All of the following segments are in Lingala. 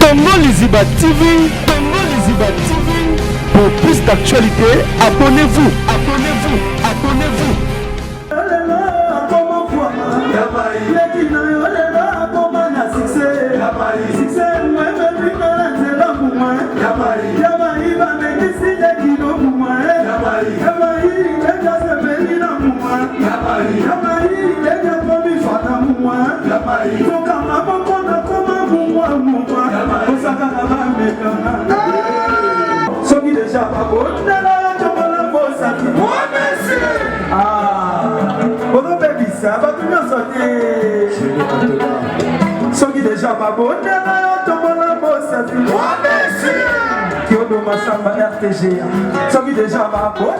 Congo Liziba TV. Congo Liziba TV. Pour plus d'actualités, abonnez-vous. Abonnez-vous. Abonnez-vous. Soki déjà pas bon, soki déjà pas bon, Kyodo Masamba RTG. Soki déjà pas bon,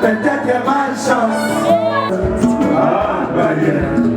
peut-être malchance. Ah, bah yeah.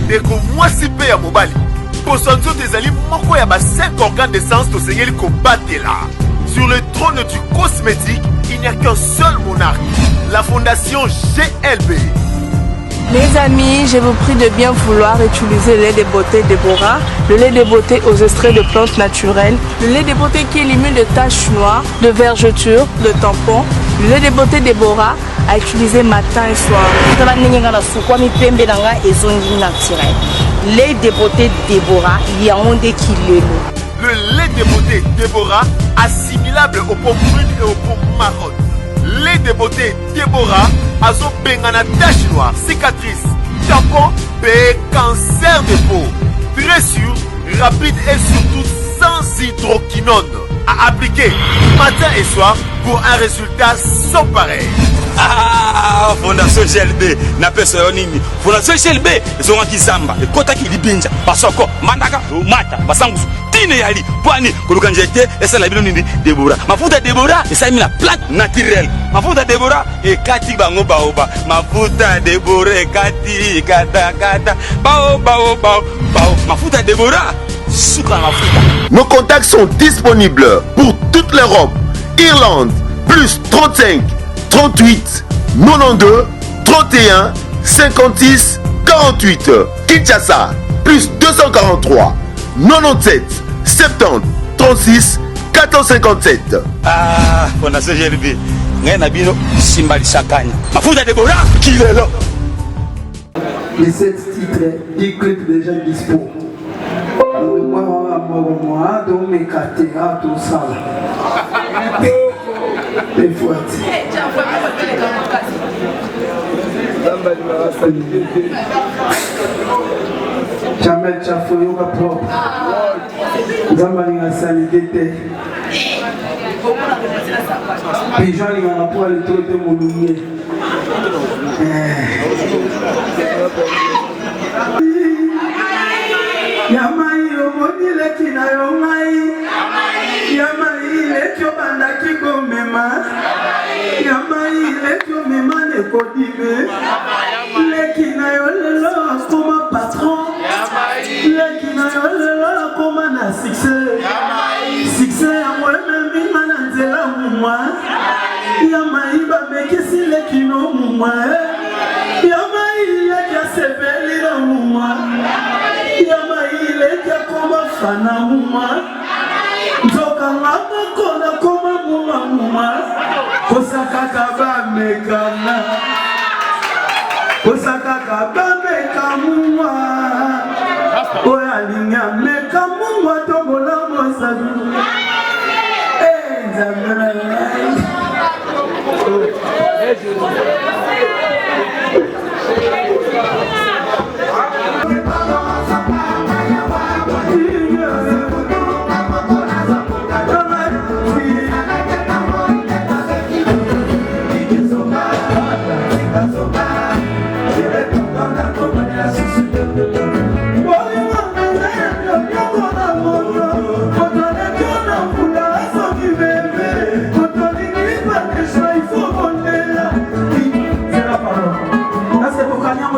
Deko moi si pe ya mobali Posonzo tezali moko ya ba 5 organes d'essence to sengeli combattre là. Sur le trône du cosmétique, il n'y a qu'un seul monarque, la fondation GLB. Les amis, je vous prie de bien vouloir utiliser le lait de beauté Déborah, le lait de beauté aux extraits de plantes naturelles, le lait de beauté qui élimine les taches noires, de vergetures, de tampons, le lait de beauté Déborah à utiliser matin et soir. Lait de beauté Déborah, il y a un des kilos. Le lait de beauté Déborah, assimilable aux pommes brunes et aux pommes marronnes. Lait de beauté Déborah, azo bengana tache noire, cicatrice, tampon, cancer de peau. Très sûr, rapide et surtout sans hydroquinone. À appliquer matin et soir pour un résultat sans pareil. Ah, Fondation GLB, na pesa yonini. Fondation GLB, zonga kizamba, ekota kilibinja, basoko, mandaka, mata, basangusu, tine yali, pwani, kuluka njete, esa la bilo nini, Déborah. Mafuta Déborah, esa mina plante naturelle. Mafuta Déborah, ekati bango baoba. Mafuta Déborah, ekati, kata, kata, bao, bao, bao, bao. Mafuta Déborah, sucre mafuta. Nos contacts sont disponibles pour toute l'Europe. Irlande, plus 35 38 92 31 56 48. Kinshasa, plus 243 97 70 36 457. Ah, Fondation GLB. Ngaye na bino simbali sakanya. Mafuta Déborah, kilelo. Les 7 titres du clip déjà dispo. Moi, tomeka te atosala efuati Jamel chafoyoka propre nzambe alinga salite te pigeon alingaka mpo alitolo te molunge yamai omoni leki na yo ngai yamai leki obandaki komema yamai leki omema nekodime leki na yo lelo akoma patron leki na yo lelo akoma na succès yango ememima na nzela mumwa yamai bamekisi leki no mumwa yamai leki asepeli na mumwa yamai leki akoma fana mumwa nzokanga moko na koma mumwa kosakaka bamekana kosakaka bameka mumwa oyo alinga meka mumwa tombola mosalu nzambe na ngai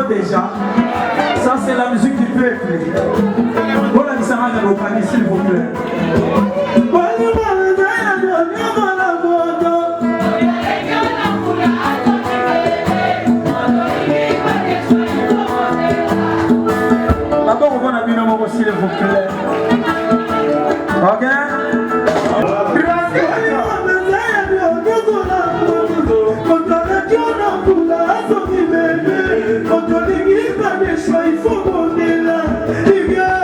Déjà, ça c'est la musique du peuple. Voilà qui s'en va au panier, s'il vous plaît. D'abord, on va la mine s'il vous plaît. Ok? Il faut monter là, il vient.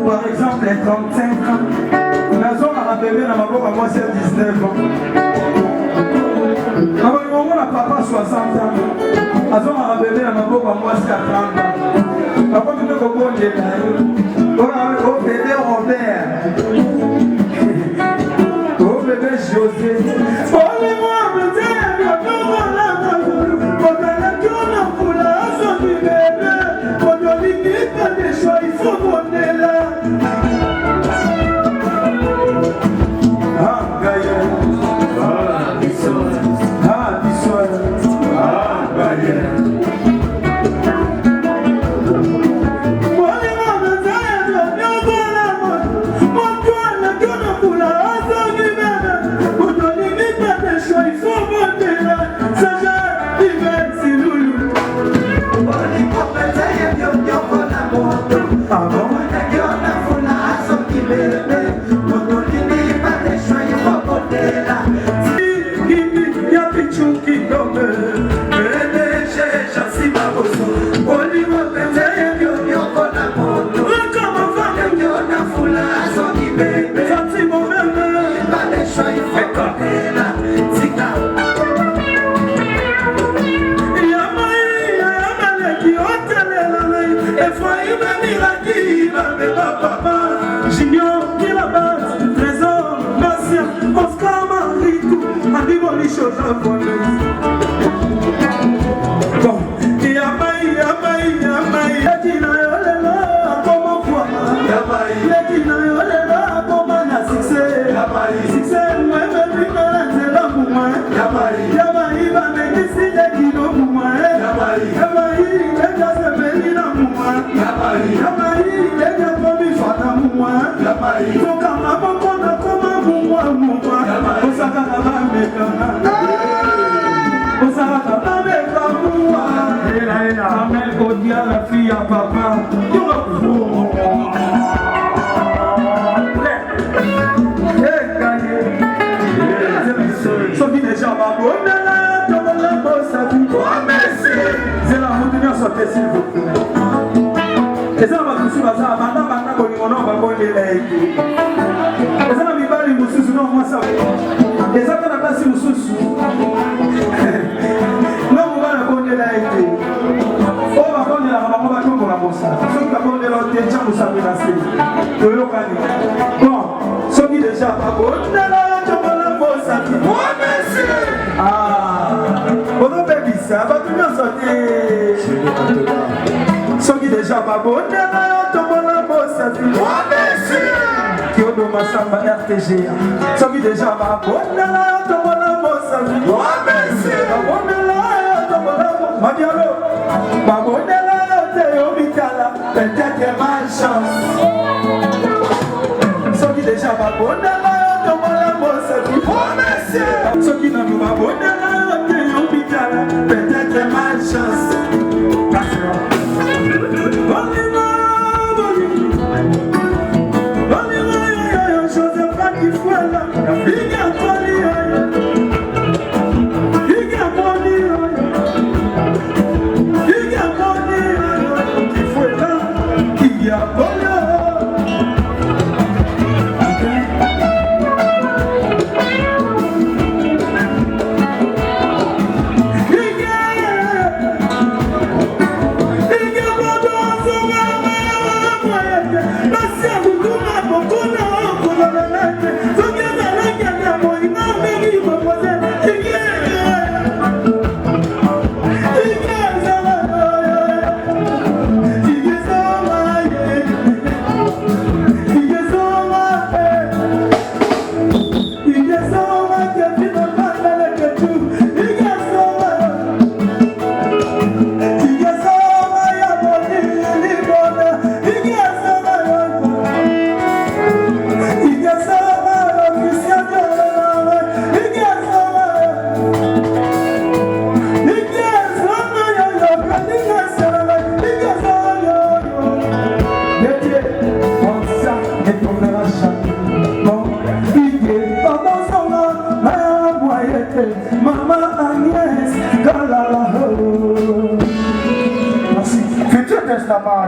Par exemple, les 35 ans, nous avons un bébé dans ma boca, moi c'est 19 ans. Nous avons un papa 60 ans, nous avons un bébé dans ma boca, moi c'est 40 ans. Papa, nous avons un bébé, au bébé Robert, au bébé José. Il faut monter là. Ah, Gaïa. Ah, Bissoy. Ah, Bissoy. Ah, Gaïa. Amel Odia, la fille à papa. Soki déjà ma bonne là, tout le monde bosse à tout. Oh merci. C'est la route de sortir s'il vous plaît. Et ça va tout sur la salle. Banda boni mono ba bonne là et tout. Et ça mi bali mususu non moi ça. Et ça na basi mususu. Non mo ba bonne là et tout. Oh ba bonne là ba tout la bossa. Soki ba bonne là te tcha musa na se. To yo kani. Bon, soki déjà ma bonne là. Ah, on a fait ça, va tout bien sortir. Ceux qui déjà pas bon, on a la bosse. Qui ont ma samba RTG. Ceux qui déjà pas bon, on a la bosse. Madialo, Babonella, Théobitala, peut-être ma chance. Ceux qui déjà pas bon, ceux qui n'ont pas bonne peut-être ma chance.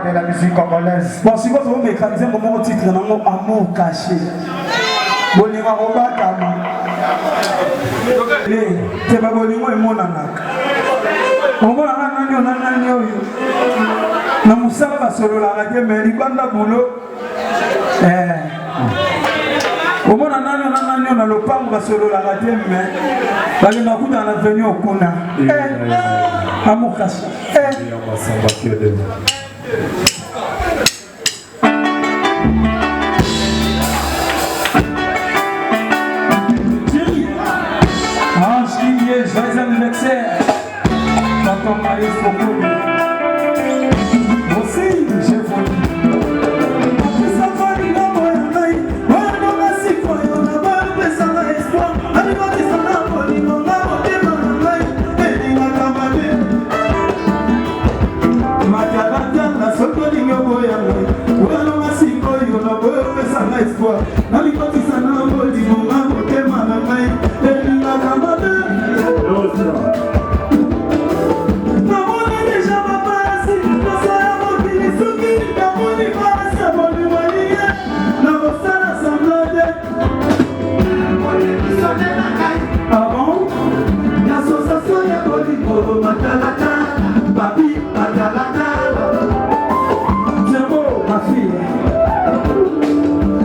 De la musique congolaise. Bon, si vous voulez mécaniser mon titre, c'est Amour caché. Bolinga Robakama. C'est pas Bolinga et mon anak. On va la nana. Na musala ba solo la radio mais libanda boulot. Au moins nana na lopango ba solo la radio mais bali na kuta na venir au kuna. Amour caché. Joyeux anniversaire, tonton Maïs Foucault. Aussi, j'ai voulu.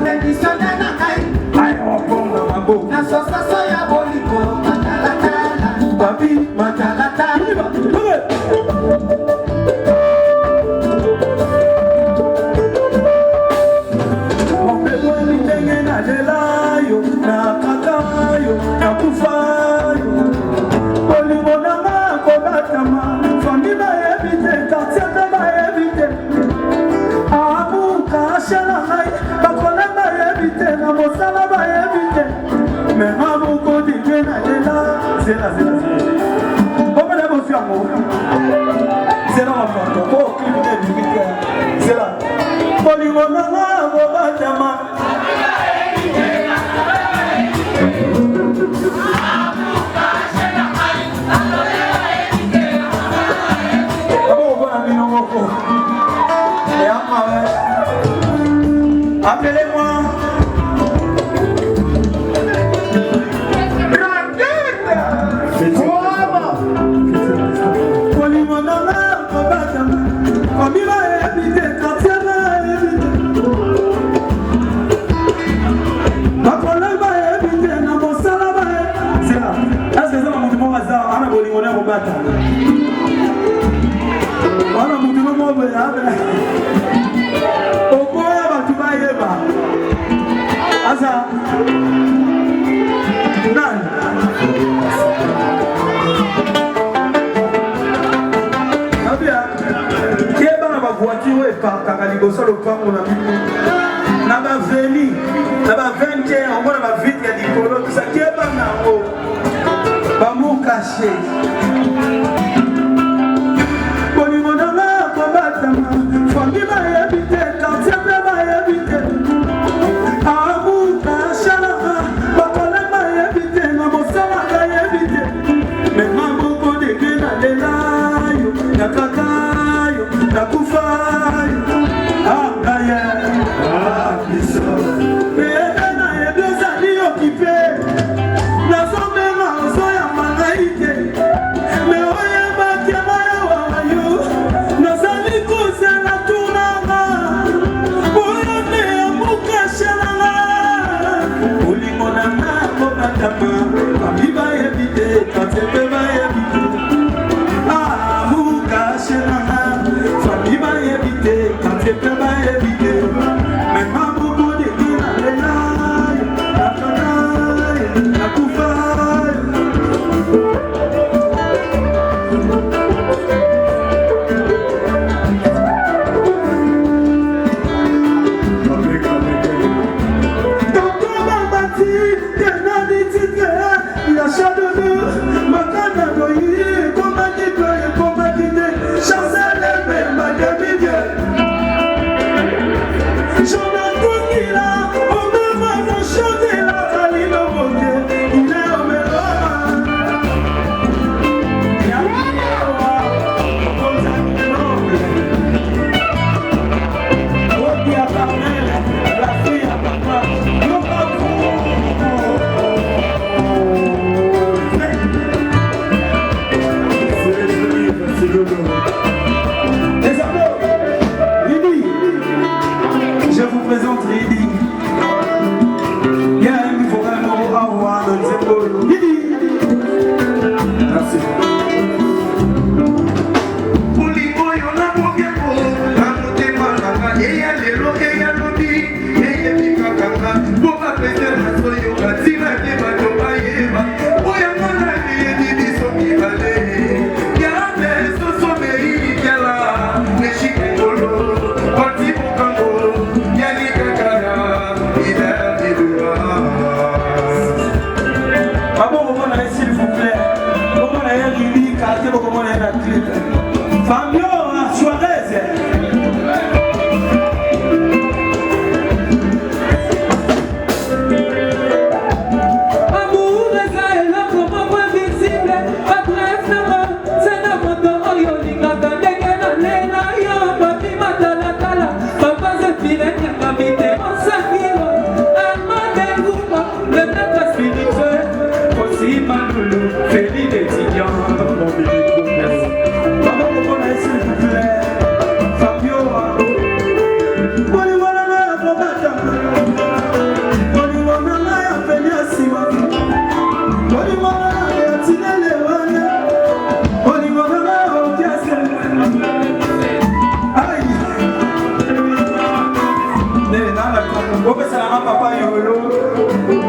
Traditionnel C'est là ma photo. Oh, c'est là. Polimonama, Bobatama. Appelez-moi. Na ba veni, na ba 20 ans, on va vite ya dikolo, tout ça qui est pas nango. Ba mou caché. Boni monana ko batama, famille ba habité, quartier ba habité. Amu kashala, ba kola ba habité, na mosala ba habité. Mais mambo ko de gena de layo, na kakayo, na kufayo.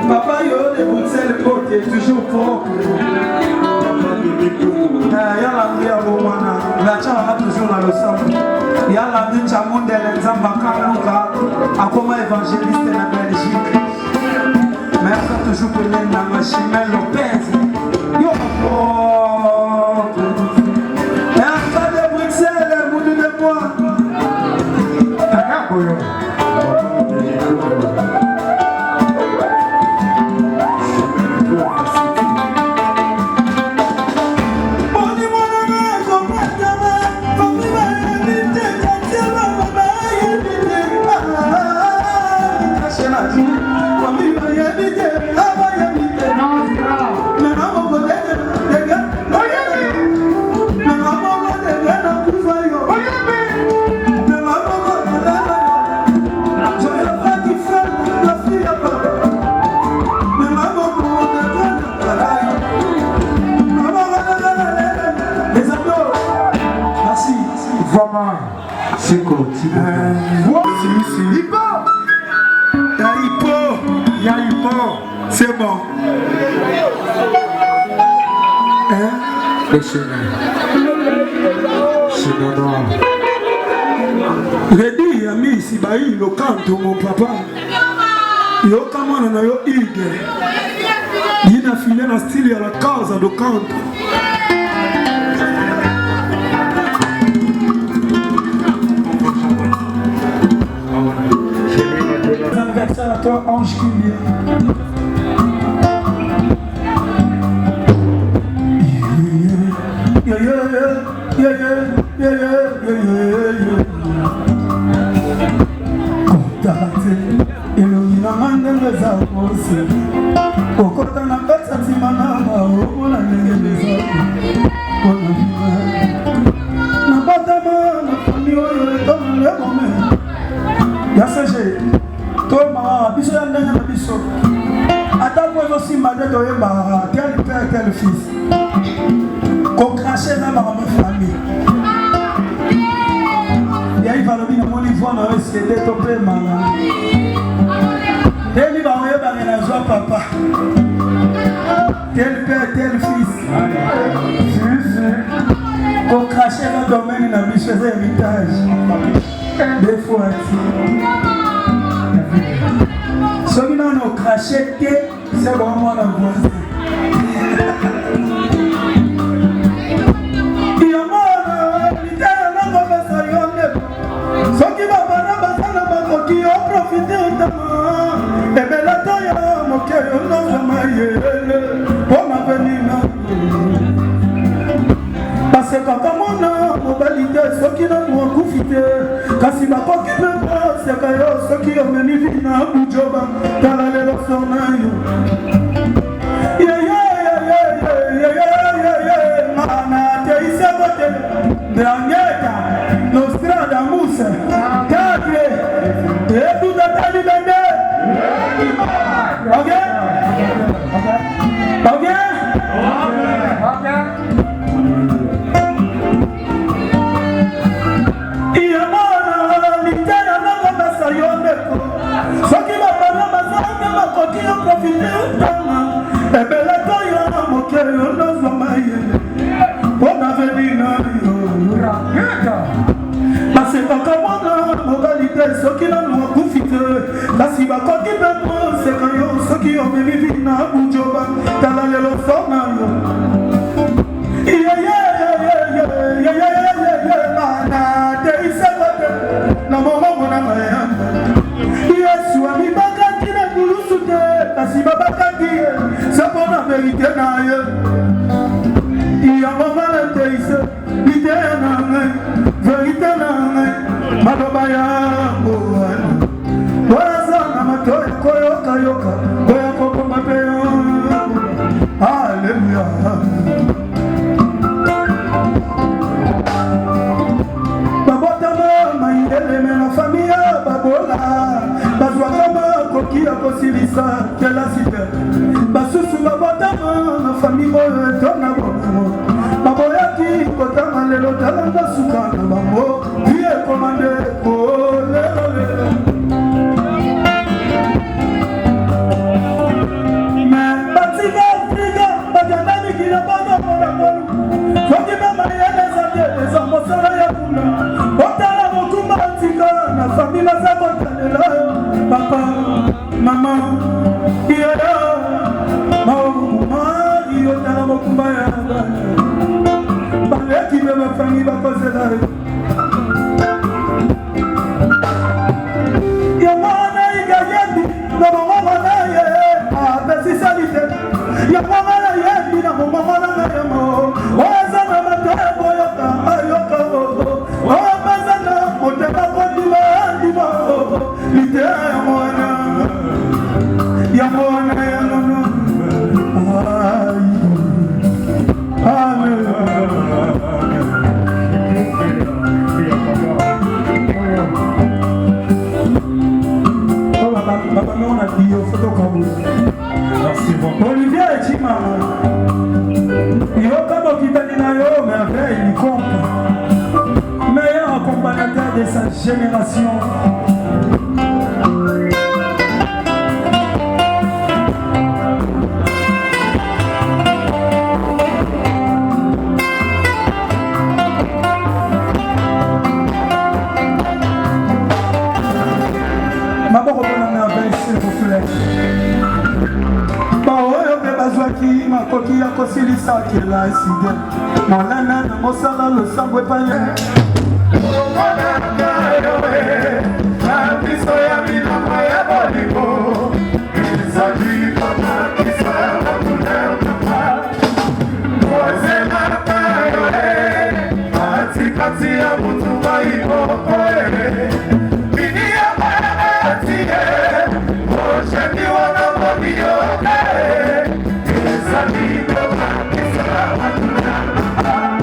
Papa yo de Bruxelles côté toujours propre. Yala ndia bomana, la chama toujours dans le sang. Yala ndi chamunde l'enzamba kamuka, akoma évangéliste na Belgique. Mais après toujours que na machine Lopez. Yo propre. Et après de Bruxelles oyo. C'est bon. Hein? Redi ami si bayi lo canto mon papa. Yo kamana na yo ige. Yina file na stili ya la casa do canto. Anniversaire à toi, Ange Culier. Kontate, ilumina mandenge za kose. Okota na kata timanama, okola ndenge za kona vina. Na batama, na fami oyo etona lebome. Ya seje, to ma biso ya ndenge na biso. Ata po ezo simba de to yeba, tel père, tel fils. Qu'on crachait même à ma famille. Il y a eu Valobine, mon livre, on a essayé de topper maman. Tel livre, on a eu la joie, papa. Tel père, tel fils. Qu'on crachait dans le domaine, on a mis chez héritage. Des fois, ceux qui n'ont craché, c'est vraiment la voici. Soki babana basana bakoki o profite otama ebela toya mokeyo nozama yele pona venina parce kaka mona mobali te soki na mokufi te kasi bakoki mpe seka yo soki omeni vina bujoba tala lelo sona yo mana te isebote Dangeta, Nostradamus, Cadre, et tout à t'as bende. Ok? Ok? Il y a un littéraire dans la bataillon de co. Ce qui va pas la bataille de ma coquille au profit de l'Utama. Et bien la toya, mon cœur, nos hommes. Bon avenir, parce que quand on a moralité, ceux qui n'ont pas profité, la siba quand ils veulent, c'est quand ceux qui ont vécu na Ujoba, dans la lelo forna. Mana, te isabate, na momo mona maya. Yesu ami bakati na kulusute, la siba bakati, c'est pour la vérité na ye. Il y a un moment de l'idée vérité madobaya boazana matoya koyoka yoka boya koko mapeyo Alléluia. Babotama maindele mena famille babola bazwakama koki ya kosilisa kela site basusu babotama na famille oyo etona bomo baboyaki kotama lelo talanga suka na bango vie komande kolelolelo mais batika afrika baganda mikila bangamona molu soki bamayelezate eza mosala ya kuna otala mokumba atika na famille baza kotalela papa mama iyaya maokuma iyotala mokumba ya baleki be bafami bakozela de sa génération. Maboko bona merveille, s'il vous plaît. Baoyo mpe bazwaki makoki ya kosilisa kela eside molana na mosala losambo epai na biso ya bilamba ya bolingo ezali kotakisa bakulerkapa ozelaka yo katikati ya butu baiboko bini ya batie osheni wana mobio ezali kotakisa bakulerkapa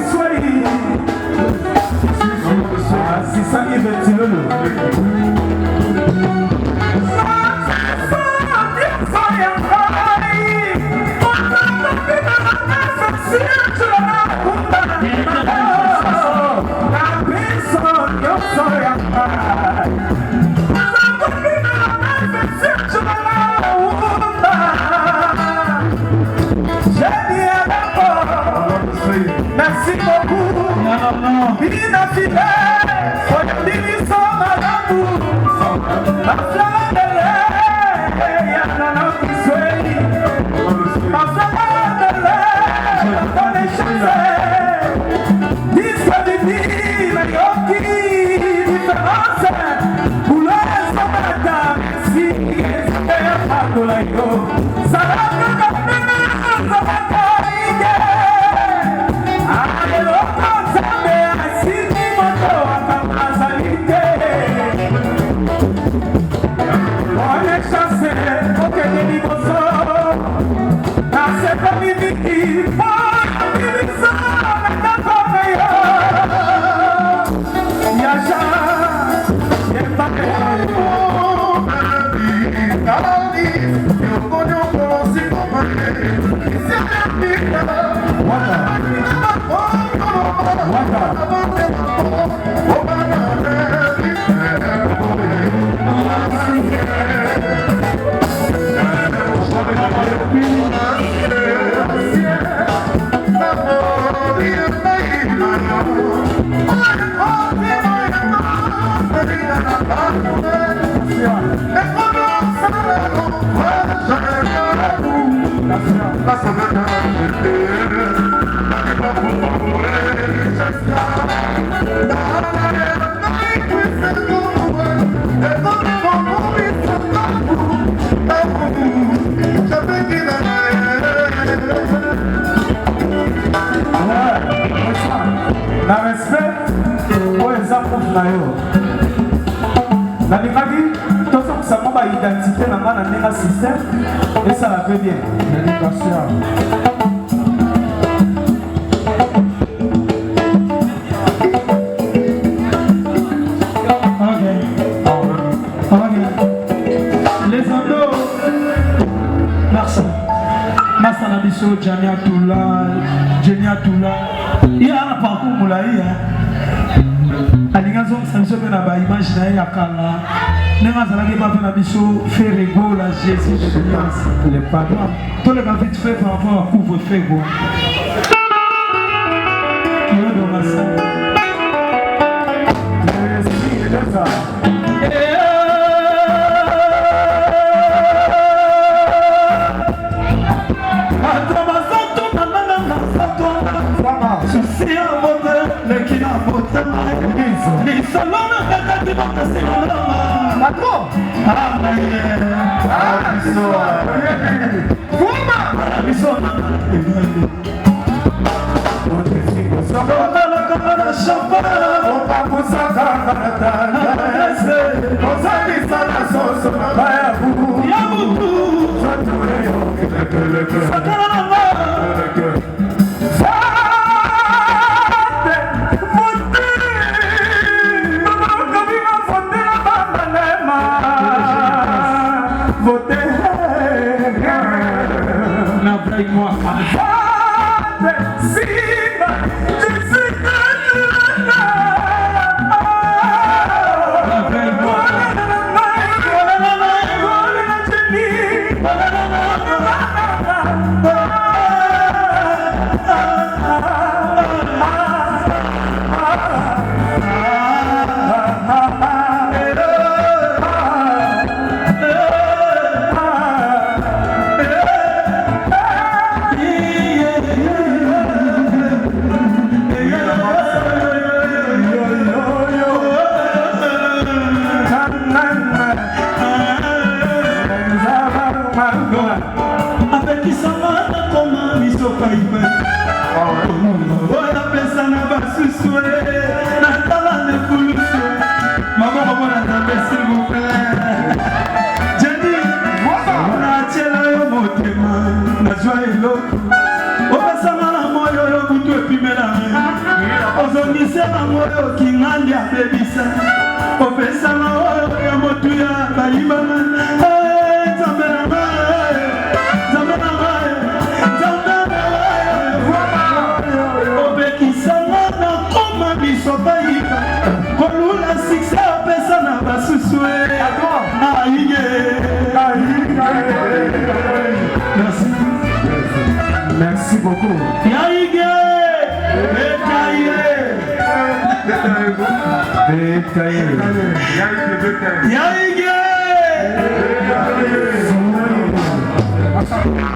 Sway. Merci beaucoup. Bina fidèle, soyez sans madame. Ma flamme de l'air, y'en a qui sourit. Ma flamme de l'air, dans les chassés. Disponible, mais aucune différence. Couleur sans madame, si c'est pas de la yo. Ça va que comme ça va na respect oyo eza prof na yo nalingaki tozokusama baidentité na nga na ndenge système esala mpe bien l'éducation. Les andos Massa na biso Jenny Atula il y a un parcours moulaï alinga zongisa biso mpe na baimage na ye ya kala ndenge azalaki bape na biso ferego la Jésus de Liance le pardon toleka vite fait par rapport à couvre-feu go kiodorasa ozongisela moyo kingandi abebisa opesanga oyo ya motu ya bayibana nzambe na ngai nzambe na ngai nzambe na ngai obekisanga na koma biso bayiba kolula sukse opesa na basusu aige Merci beaucoup. Yaige Betaye Yaige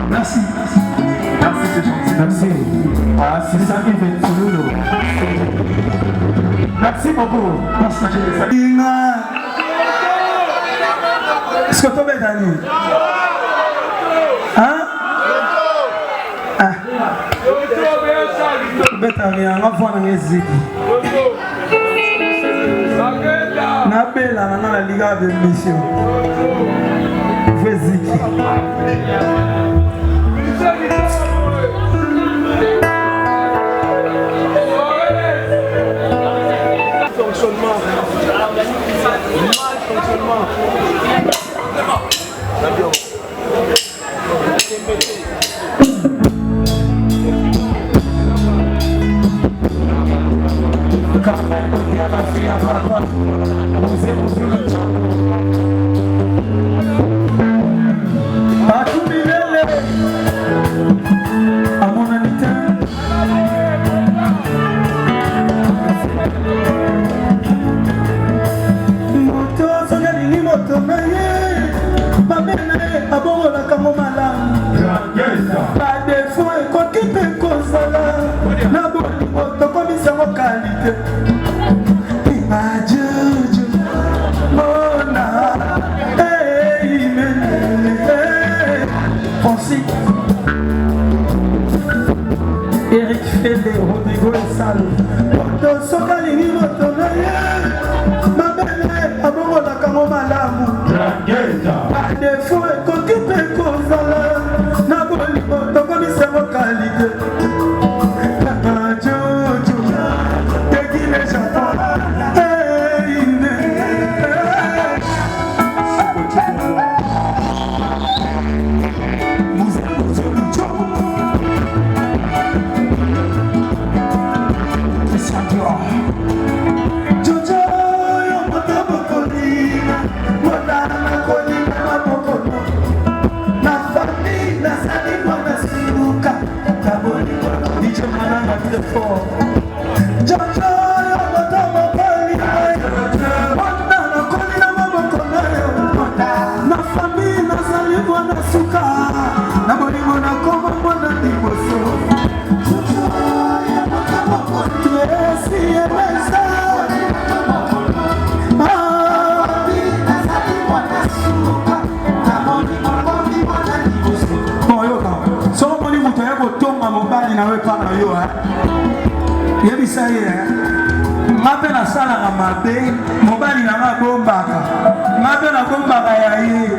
Merci. Merci, c'est gentil. Merci. Ah, c'est ça qui fait tout le Merci beaucoup. Merci. Est-ce que tu es Dani? Hein? Ah. Betari anga fwana ngeziki. Na bela na la liga de mission. Veziki. Fonctionnement. Malfonctionnement. Eric Fede, Rodrigo et Salo. Sokalingi motonaye, mabele abongo na kango malamu. Adefo ekokipe kozala, na bolingo tokomisa mokalite. Jojo, tekile Japon. Yebisa ye mabe na sala na mabe mobali na mabombaka mabe na bombaka ya ye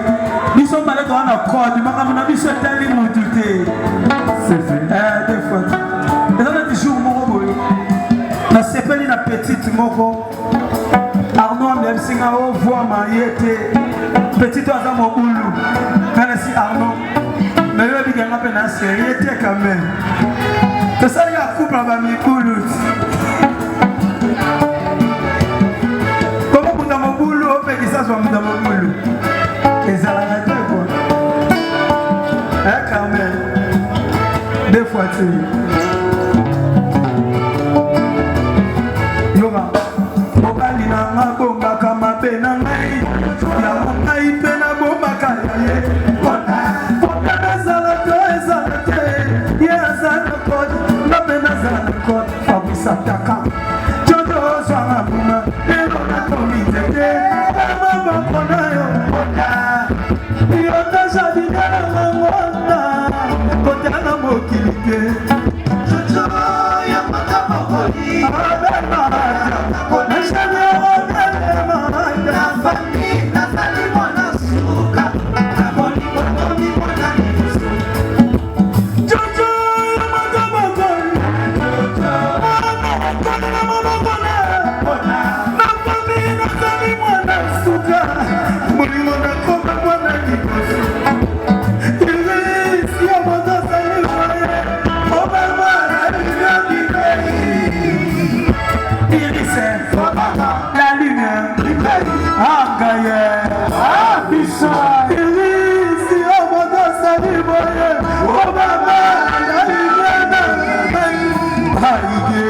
biso mbale to na code makambo na biso tali mutu te des fois ezana di jour moko boyo na sepeli na petite moko Arnaud amemsinga o voix marié te petite aza mobulu kana si Arnaud mais yo biganga pe na série te quand même. C'est ça qu'il y a couple à Bamikoulou. Comment vous avez mon boulot, on fait que ça soit dans mon boulot. Et ça l'a fait quoi? Hein, quand même. Deux fois, tu Yoga. Mobali na mabomba kama pena ngai. Ya ngai pena bomba kaya. Pota na zalato ezalate. Yes, I'm Fabrice Ataka Jojo Zwana Puma Ero na Tomite Mama Konayo Yota Zadina Mwana Kotana Mokilike Jojo Yamata Mokoli Abema Nashane Abema Nafani Nafani Mwana Suka Naboni Motomi Mwana Nifusu Jojo Yamata Mokoli Elisi obodo sali boye obaba naligana haige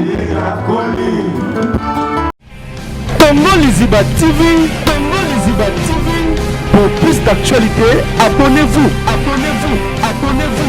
irakoli Congo Liziba TV, Congo Liziba TV. Pour plus d'actualités, abonnez-vous, abonnez-vous, abonnez-vous.